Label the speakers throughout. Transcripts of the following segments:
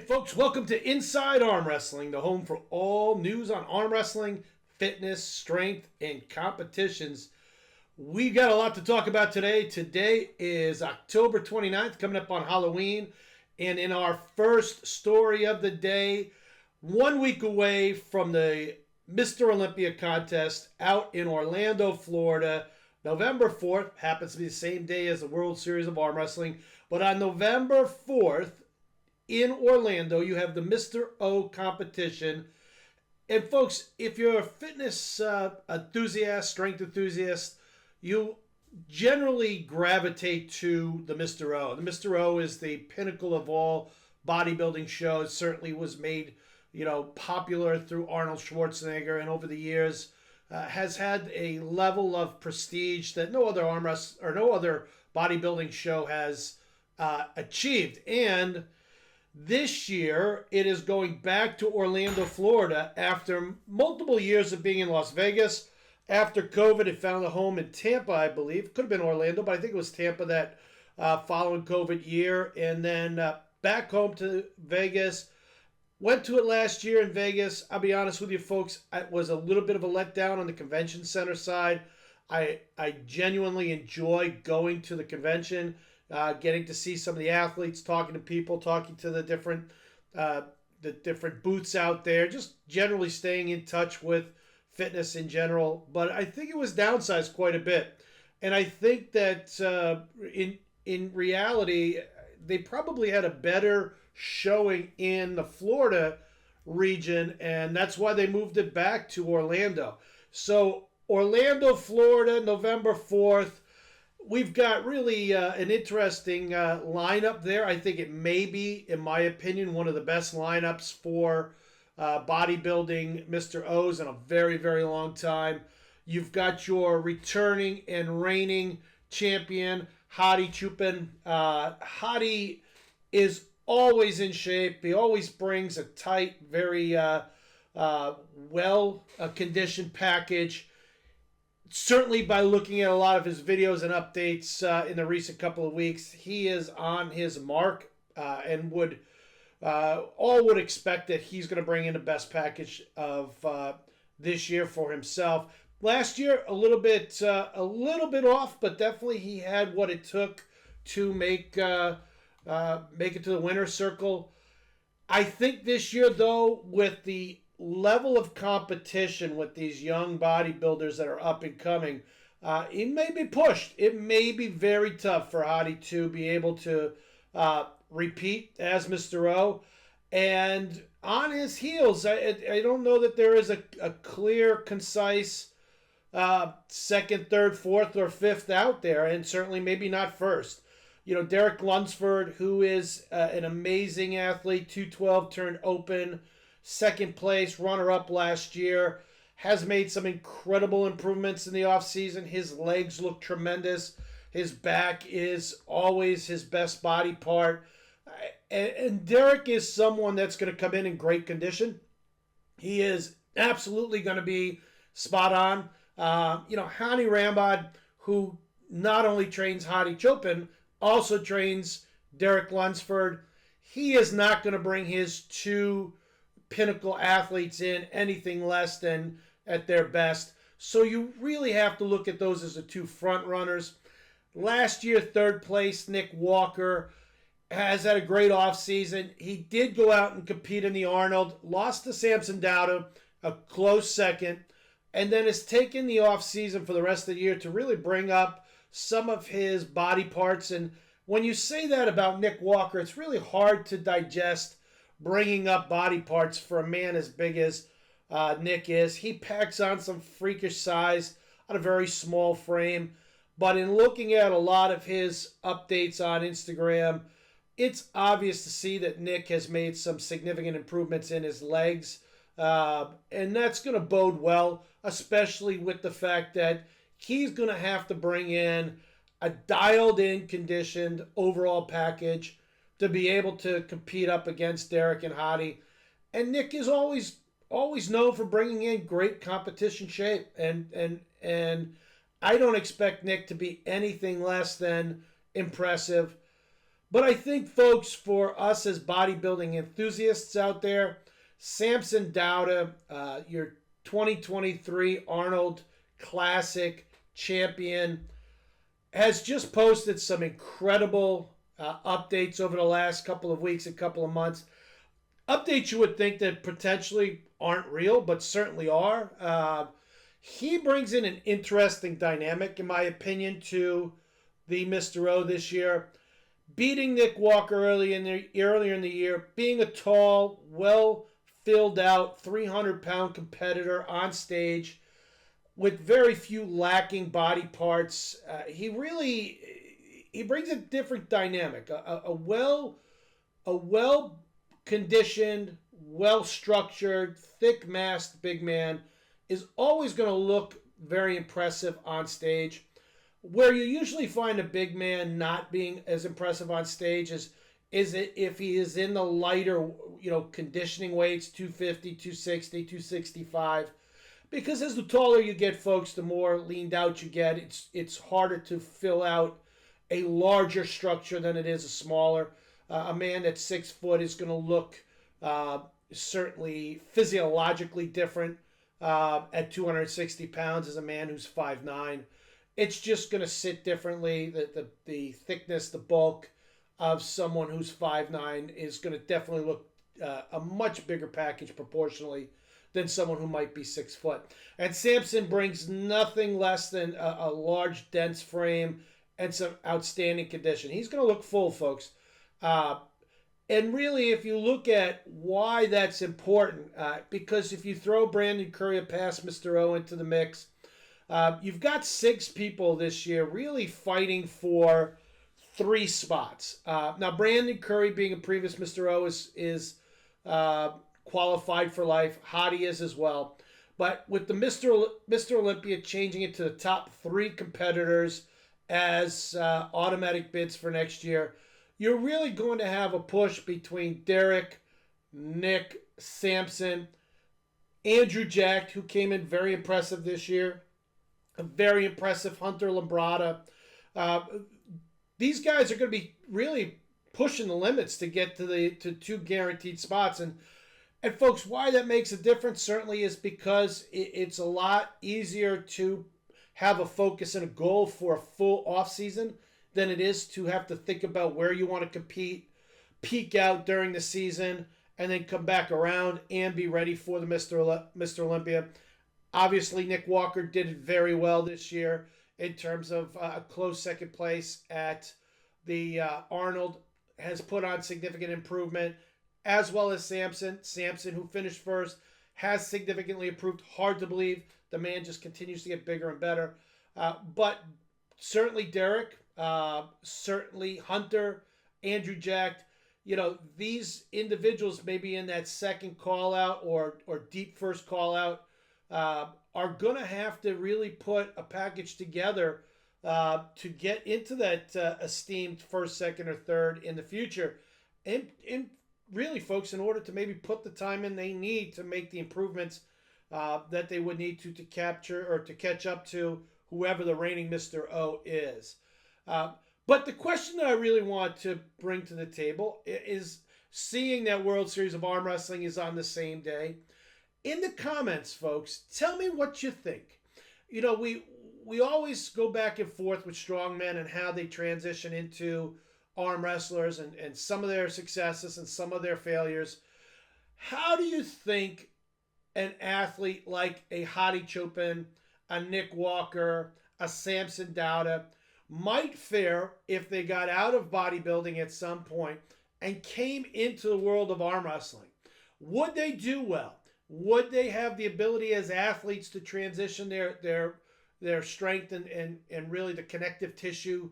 Speaker 1: Folks, welcome to Inside Arm Wrestling, the home for all news on arm wrestling, fitness, strength, and competitions. We got a lot to talk about today. Today is October 29th, coming up on Halloween. And in our first story of the day, 1 week away from the Mr. Olympia contest out in Orlando, Florida, November 4th, happens to be the same day as the World Series of Arm Wrestling. But on November 4th, in Orlando, you have the Mr. O competition. And folks, if you're a fitness enthusiast, strength enthusiast, you generally gravitate to the Mr. O. The Mr. O is the pinnacle of all bodybuilding shows. Certainly was made, popular through Arnold Schwarzenegger, and over the years has had a level of prestige that no other arm wrestling or no other bodybuilding show has achieved. And this year, it is going back to Orlando, Florida, after multiple years of being in Las Vegas. After COVID, it found a home in Tampa, I believe. Could have been Orlando, but I think it was Tampa that following COVID year. And then back home to Vegas. Went to it last year in Vegas. I'll be honest with you, folks, it was a little bit of a letdown on the convention center side. I genuinely enjoy going to the convention. Getting to see some of the athletes, talking to people, talking to the different booths out there, just generally staying in touch with fitness in general. But I think it was downsized quite a bit. And I think that in reality, they probably had a better showing in the Florida region, and that's why they moved it back to Orlando. So Orlando, Florida, November 4th. We've got really an interesting lineup there. I think it may be, in my opinion, one of the best lineups for bodybuilding Mr. O's in a very, very long time. You've got your returning and reigning champion, Hadi Choopan. Hadi is always in shape. He always brings a tight, very well-conditioned package. Certainly by looking at a lot of his videos and updates in the recent couple of weeks, he is on his mark and would expect that he's going to bring in the best package of this year for himself. Last year, a little bit off, but definitely he had what it took to make it to the winner's circle. I think this year, though, with the level of competition with these young bodybuilders that are up and coming, it may be pushed. It may be very tough for Hadi to be able to repeat as Mr. O. And on his heels, I don't know that there is a clear, concise second, third, fourth, or fifth out there, and certainly maybe not first. Derek Lunsford, who is an amazing athlete, 212 turned open, second place, runner-up last year, has made some incredible improvements in the offseason. His legs look tremendous. His back is always his best body part. And Derek is someone that's going to come in great condition. He is absolutely going to be spot on. Hani Rambod, who not only trains Hadi Choopan, also trains Derek Lunsford. He is not going to bring his two pinnacle athletes in anything less than at their best. So you really have to look at those as the two front runners. Last year, third place, Nick Walker has had a great offseason. He did go out and compete in the Arnold, lost to Samson Dowda, a close second, and then has taken the offseason for the rest of the year to really bring up some of his body parts. And when you say that about Nick Walker, it's really hard to digest bringing up body parts for a man as big as Nick is. He packs on some freakish size on a very small frame. But in looking at a lot of his updates on Instagram, it's obvious to see that Nick has made some significant improvements in his legs. And that's going to bode well, especially with the fact that he's going to have to bring in a dialed-in, conditioned overall package to be able to compete up against Derek and Hadi. And Nick is always known for bringing in great competition shape. And I don't expect Nick to be anything less than impressive. But I think, folks, for us as bodybuilding enthusiasts out there, Samson Dauda, your 2023 Arnold Classic champion, has just posted some incredible updates over the last couple of weeks and couple of months. Updates you would think that potentially aren't real, but certainly are. He brings in an interesting dynamic, in my opinion, to the Mr. O this year. Beating Nick Walker earlier in the year, being a tall, well filled out 300-pound competitor on stage with very few lacking body parts. He brings a different dynamic. A well conditioned, well structured, thick massed big man is always going to look very impressive on stage. Where you usually find a big man not being as impressive on stage is it if he is in the lighter, conditioning weights, 250, 260, 265. Because as the taller you get, folks, the more leaned out you get. It's harder to fill out a larger structure than it is a smaller. A man that's 6 foot is going to look certainly physiologically different at 260 pounds as a man who's 5'9". It's just going to sit differently. The thickness, the bulk of someone who's 5'9" is going to definitely look a much bigger package proportionally than someone who might be 6 foot. And Samson brings nothing less than a large, dense frame and some outstanding condition. He's going to look full, folks. And really, if you look at why that's important, because if you throw Brandon Curry past Mr. O into the mix, you've got 6 people this year really fighting for 3 spots. Now, Brandon Curry, being a previous Mr. O, is qualified for life. Hottie is as well. But with the Mr. Olympia changing it to the top 3 competitors as automatic bids for next year, you're really going to have a push between Derek, Nick, Samson, Andrew Jack, who came in very impressive this year, a very impressive Hunter Lambrata. These guys are going to be really pushing the limits to get to 2 guaranteed spots. And folks, why that makes a difference certainly is because it's a lot easier to have a focus and a goal for a full off season than it is to have to think about where you want to compete, peak out during the season, and then come back around and be ready for the Mr. Olympia. Obviously, Nick Walker did it very well this year in terms of a close second place at the Arnold, has put on significant improvement, as well as Samson. Samson, who finished first, has significantly improved. Hard to believe. The man just continues to get bigger and better. But certainly Derek, certainly Hunter, Andrew Jack, these individuals maybe in that second call out or deep first call out are going to have to really put a package together to get into that esteemed first, second, or third in the future. And really, folks, in order to maybe put the time in they need to make the improvements that they would need to capture or to catch up to whoever the reigning Mr. O is. But the question that I really want to bring to the table is, seeing that World Series of Arm Wrestling is on the same day. In the comments, folks, tell me what you think. We always go back and forth with strongmen and how they transition into arm wrestlers and some of their successes and some of their failures. How do you think an athlete like a Hottie Chopin, a Nick Walker, a Samson Dauda might fare if they got out of bodybuilding at some point and came into the world of arm wrestling? Would they do well? Would they have the ability as athletes to transition their strength and really the connective tissue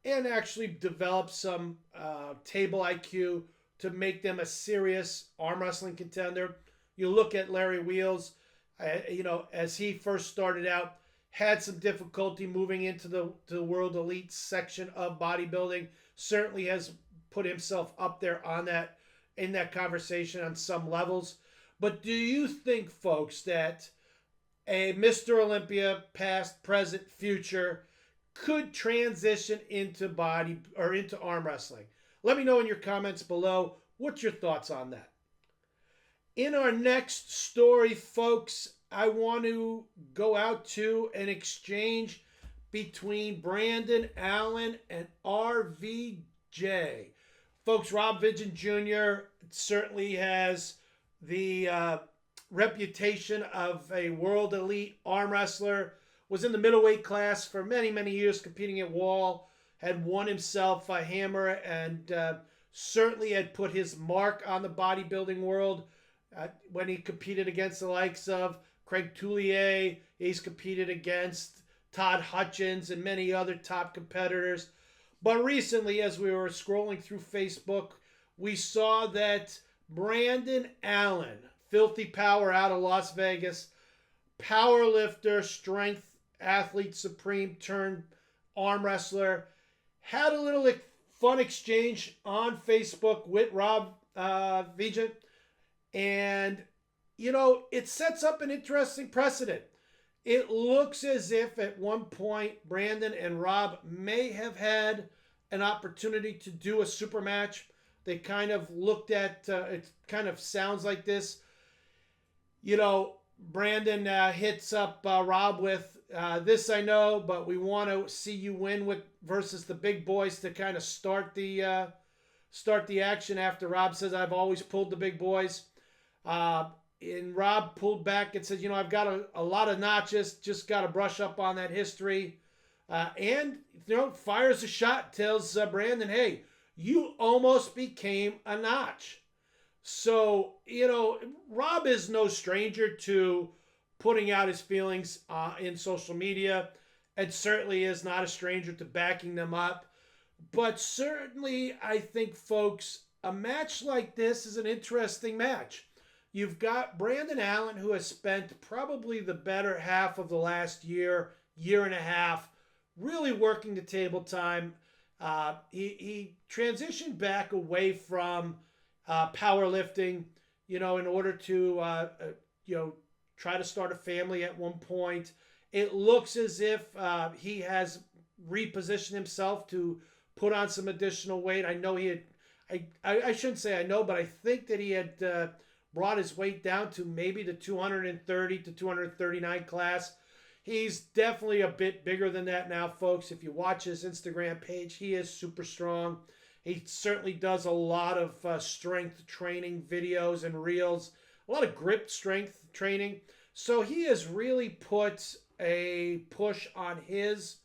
Speaker 1: and actually develop some table IQ to make them a serious arm wrestling contender? You look at Larry Wheels, as he first started out, had some difficulty moving into the world elite section of bodybuilding. Certainly has put himself up there in that conversation on some levels. But do you think, folks, that a Mr. Olympia, past, present, future, could transition into into arm wrestling. Let me know in your comments below. What's your thoughts on that? In our next story, folks, I want to go out to an exchange between Brandon Allen and RVJ. Folks, Rob Vidgen Jr. certainly has the reputation of a world elite arm wrestler. Was in the middleweight class for many, many years, competing at Wall. Had won himself a hammer and certainly had put his mark on the bodybuilding world when he competed against the likes of Craig Tullier. He's competed against Todd Hutchins and many other top competitors. But recently, as we were scrolling through Facebook, we saw that Brandon Allen, Filthy Power out of Las Vegas, power lifter, strength athlete supreme turned arm wrestler, had a little fun exchange on Facebook with Rob Vidgen. And, you know, it sets up an interesting precedent. It looks as if at one point Brandon and Rob may have had an opportunity to do a super match. They kind of looked at, it kind of sounds like this. You know, Brandon hits up Rob with, this I know, but we want to see you win versus the big boys to kind of start the action after Rob says, I've always pulled the big boys. And Rob pulled back and said, you know, I've got a lot of notches, just got to brush up on that history. And, you know, fires a shot, tells Brandon, hey, you almost became a notch. So, you know, Rob is no stranger to putting out his feelings in social media, and certainly is not a stranger to backing them up. But certainly, I think, folks, a match like this is an interesting match. You've got Brandon Allen, who has spent probably the better half of the last year and a half, really working the table time. He transitioned back away from powerlifting, you know, in order to, you know, try to start a family at one point. It looks as if he has repositioned himself to put on some additional weight. I know he had, I shouldn't say I know, but I think that he had brought his weight down to maybe the 230 to 239 class. He's definitely a bit bigger than that now, folks. If you watch his Instagram page, he is super strong. He certainly does a lot of strength training videos and reels, a lot of grip strength training. So he has really put a push on his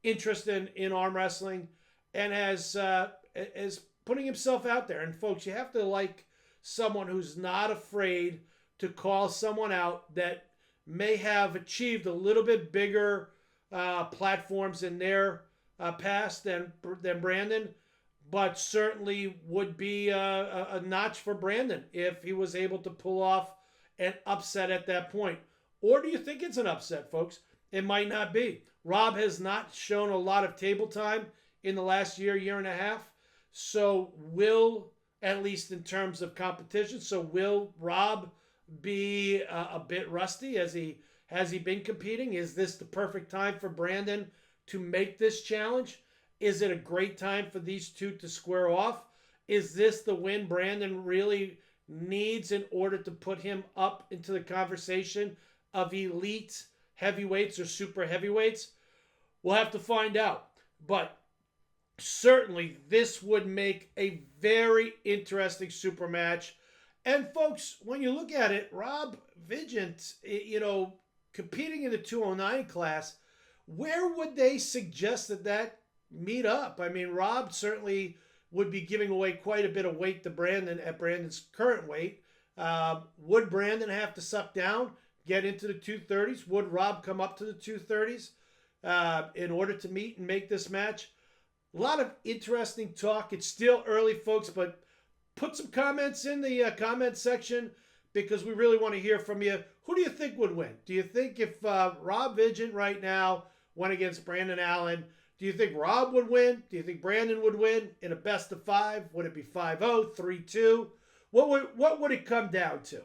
Speaker 1: interest in arm wrestling and is putting himself out there. And folks, you have to like someone who's not afraid to call someone out that may have achieved a little bit bigger platforms in their past than Brandon, but certainly would be a notch for Brandon if he was able to pull off an upset at that point. Or do you think it's an upset, folks? It might not be. Rob has not shown a lot of table time in the last year and a half. So will, at least in terms of competition, so will Rob be a bit rusty? Has he been competing? Is this the perfect time for Brandon to make this challenge? Is it a great time for these two to square off? Is this the win Brandon really needs in order to put him up into the conversation of elite heavyweights or super heavyweights? We'll have to find out. But certainly this would make a very interesting super match. And folks, when you look at it, Rob Vidgen, you know, competing in the 209 class, where would they suggest that meet up? I mean, Rob certainly would be giving away quite a bit of weight to Brandon at Brandon's current weight. Would Brandon have to suck down, get into the 230s? Would Rob come up to the 230s in order to meet and make this match? A lot of interesting talk. It's still early, folks, but put some comments in the comment section because we really want to hear from you. Who do you think would win? Do you think if Rob Vidgen right now went against Brandon Allen, do you think Rob would win? Do you think Brandon would win in a best of 5? Would it be 5-0, 3-2? What would it come down to?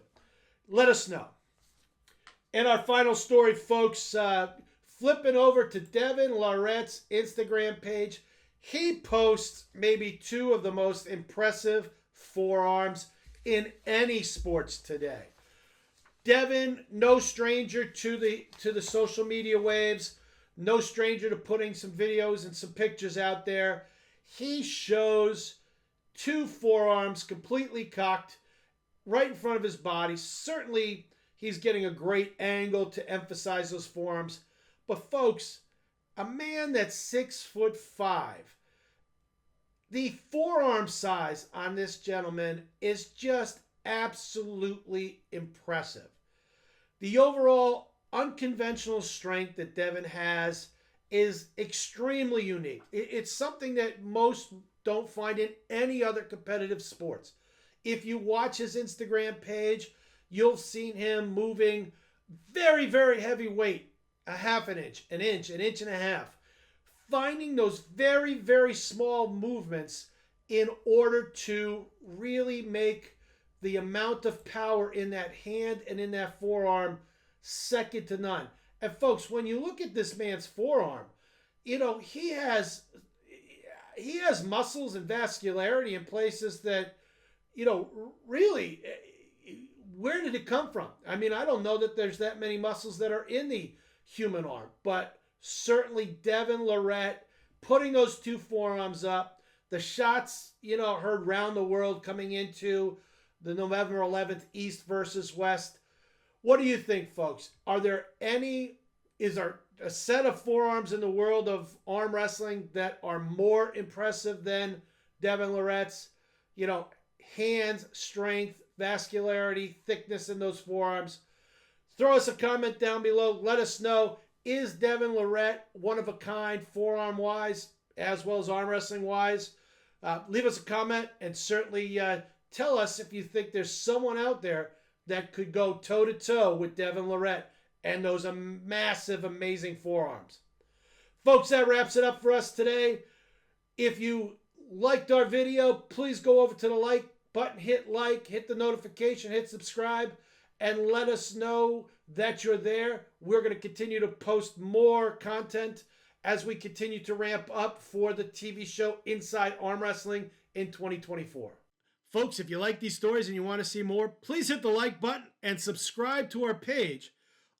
Speaker 1: Let us know. And our final story, folks, Flipping over to Devon Larratt's Instagram page, he posts maybe two of the most impressive forearms in any sports today. Devon, no stranger to the social media waves, no stranger to putting some videos and some pictures out there. He shows two forearms completely cocked right in front of his body. Certainly, he's getting a great angle to emphasize those forearms. But folks, a man that's 6'5", the forearm size on this gentleman is just absolutely impressive. The overall unconventional strength that Devon has is extremely unique. It's something that most don't find in any other competitive sports. If you watch his Instagram page, you'll see him moving very, very heavy weight, a half an inch, an inch and a half, finding those very, very small movements in order to really make the amount of power in that hand and in that forearm second to none. And folks, when you look at this man's forearm, you know, he has muscles and vascularity in places that, you know, really, where did it come from? I mean, I don't know that there's that many muscles that are in the human arm, but certainly Devon Larratt putting those two forearms up, the shots, you know, heard round the world coming into the November 11th East versus West. What do you think, folks? Is there a set of forearms in the world of arm wrestling that are more impressive than Devon Larratt's? You know, hands, strength, vascularity, thickness in those forearms. Throw us a comment down below. Let us know, is Devon Larratt one of a kind forearm-wise as well as arm wrestling-wise? Leave us a comment and certainly tell us if you think there's someone out there that could go toe-to-toe with Devon Larratt and those massive, amazing forearms. Folks, that wraps it up for us today. If you liked our video, please go over to the like button, hit the notification, hit subscribe, and let us know that you're there. We're going to continue to post more content as we continue to ramp up for the TV show Inside Arm Wrestling in 2024. Folks, if you like these stories and you want to see more, please hit the like button and subscribe to our page.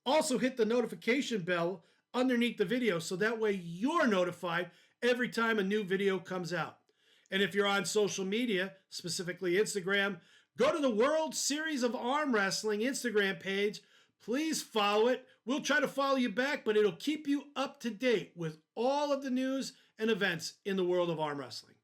Speaker 1: Also hit the notification bell underneath the video so that way you're notified every time a new video comes out. And if you're on social media, specifically Instagram, go to the World Series of Arm Wrestling Instagram page. Please follow it. We'll try to follow you back, but it'll keep you up to date with all of the news and events in the world of arm wrestling.